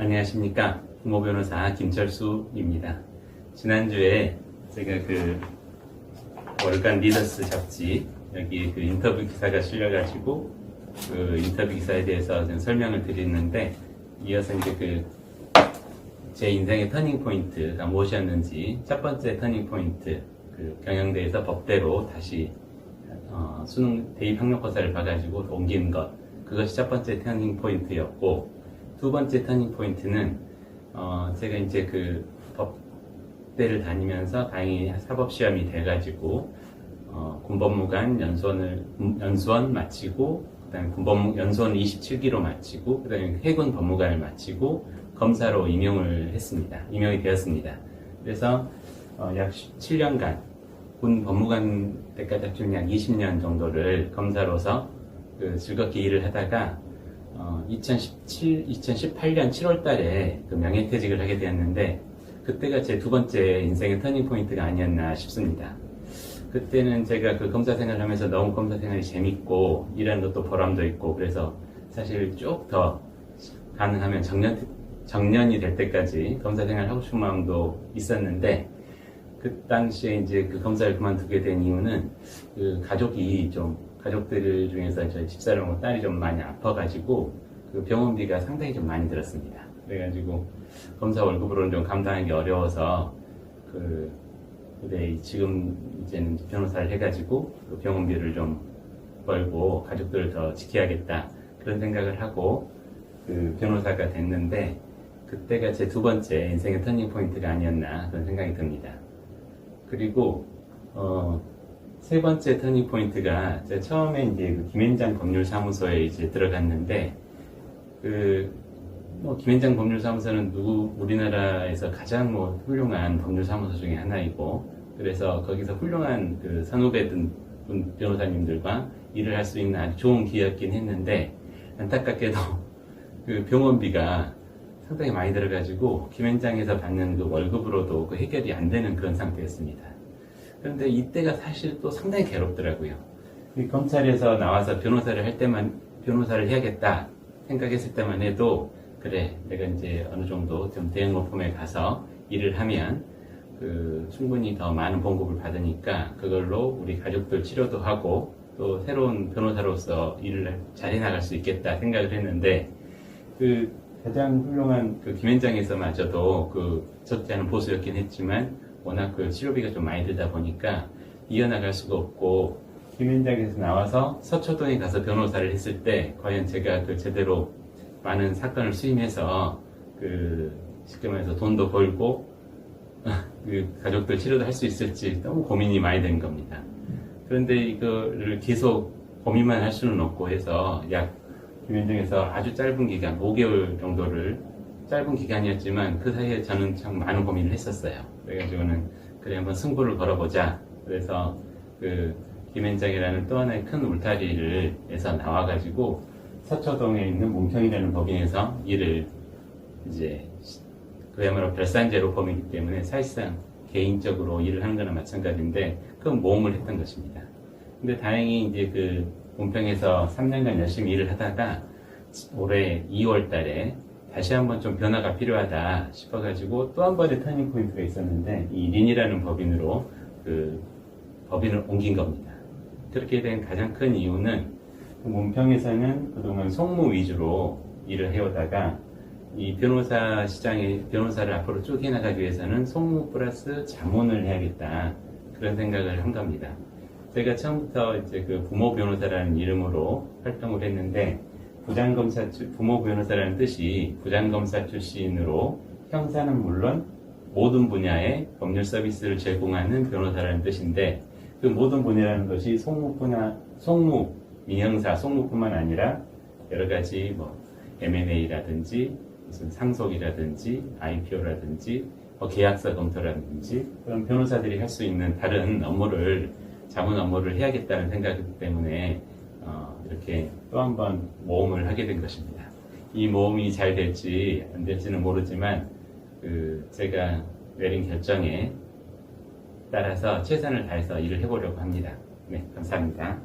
안녕하십니까. 부모 변호사 김철수입니다. 지난주에 제가 월간 리더스 잡지 여기 인터뷰 기사가 실려가지고 그 인터뷰 기사에 대해서 좀 설명을 드리는데, 이어서 이제 제 인생의 터닝 포인트가 무엇이었는지, 첫 번째 터닝 포인트, 경영대에서 법대로 다시 수능 대입 학력고사를 봐가지고 옮긴 것, 그것이 첫 번째 터닝 포인트였고, 두 번째 터닝 포인트는 제가 이제 법대를 다니면서 다행히 사법시험이 돼가지고 군법무관 연수원 마치고, 그다음에 연수원 27기로 마치고, 그다음에 해군 법무관을 마치고 검사로 임용이 되었습니다. 그래서 약 7년간 군 법무관 때까지 합치면 약 20년 정도를 검사로서 즐겁게 일을 하다가 2018년 7월 달에 명예퇴직을 하게 되었는데, 그때가 제 두 번째 인생의 터닝 포인트가 아니었나 싶습니다. 그때는 제가 검사 생활을 하면서 너무 검사 생활이 재밌고 일하는 것도 보람도 있고, 그래서 사실 쭉 더 가능하면 정년이 될 때까지 검사 생활을 하고 싶은 마음도 있었는데, 그 당시에 이제 검사를 그만두게 된 이유는 가족들 중에서 저희 집사람하고 딸이 좀 많이 아파가지고 병원비가 상당히 좀 많이 들었습니다. 그래가지고 검사 월급으로는 좀 감당하기 어려워서 지금 이제는 변호사를 해가지고 병원비를 좀 벌고 가족들을 더 지켜야겠다, 그런 생각을 하고 변호사가 됐는데, 그때가 제 두 번째 인생의 터닝 포인트가 아니었나 그런 생각이 듭니다. 그리고 세 번째 터닝 포인트가, 제가 처음에 이제 김앤장 법률사무소에 이제 들어갔는데, 김앤장 법률사무소는 우리나라에서 가장 훌륭한 법률사무소 중에 하나이고, 그래서 거기서 훌륭한 선후배든 변호사님들과 일을 할 수 있는 아주 좋은 기회였긴 했는데, 안타깝게도 병원비가 상당히 많이 들어가지고 김앤장에서 받는 월급으로도 해결이 안 되는 그런 상태였습니다. 그런데 이때가 사실 또 상당히 괴롭더라고요. 검찰에서 나와서 변호사를 해야겠다 생각했을 때만 해도, 그래, 내가 이제 어느 정도 좀 대형로펌에 가서 일을 하면 충분히 더 많은 봉급을 받으니까 그걸로 우리 가족들 치료도 하고 또 새로운 변호사로서 일을 잘해 나갈 수 있겠다 생각을 했는데, 가장 훌륭한 김앤장에서마저도 적지 않은 보수였긴 했지만 워낙 치료비가 좀 많이 들다 보니까 이어나갈 수가 없고, 김앤장에서 나와서 서초동에 가서 변호사를 했을 때 과연 제가 제대로 많은 사건을 수임해서 쉽게 말해서 돈도 벌고 가족들 치료도 할 수 있을지 너무 고민이 많이 된 겁니다. 그런데 이거를 계속 고민만 할 수는 없고 해서 김앤장에서 아주 짧은 기간, 5개월 정도를, 짧은 기간이었지만 그 사이에 저는 참 많은 고민을 했었어요. 그래가지고는 그래, 한번 승부를 걸어보자. 그래서 김앤장이라는 또 하나의 큰 울타리에서 나와가지고 서초동에 있는 문평이라는 법인에서 일을, 이제 그야말로 별산제로 법이기 때문에 사실상 개인적으로 일을 하는 거나 마찬가지인데 모험을 했던 것입니다. 근데 다행히 이제 문평에서 3년간 열심히 일을 하다가 올해 2월 달에 다시 한번 좀 변화가 필요하다 싶어가지고 또 한 번의 터닝 포인트가 있었는데, 이 린이라는 법인으로 법인을 옮긴 겁니다. 그렇게 된 가장 큰 이유는 문평에서는 그동안 송무 위주로 일을 해오다가 이 변호사 시장에 변호사를 앞으로 쭉 해나가기 위해서는 송무 플러스 자문을 해야겠다, 그런 생각을 한 겁니다. 제가 처음부터 이제 부모 변호사라는 이름으로 활동을 했는데, 부모 변호사라는 뜻이 부장검사 출신으로 형사는 물론 모든 분야의 법률 서비스를 제공하는 변호사라는 뜻인데, 모든 분야라는 것이 민형사 송무뿐만 아니라 여러 가지 M&A라든지 무슨 상속이라든지 IPO라든지 계약서 검토라든지 그런 변호사들이 할 수 있는 다른 자문 업무를 해야겠다는 생각 때문에 이렇게 또 한 번 모험을 하게 된 것입니다. 이 모험이 잘 될지 안 될지는 모르지만 제가 내린 결정에 따라서 최선을 다해서 일을 해보려고 합니다. 네, 감사합니다.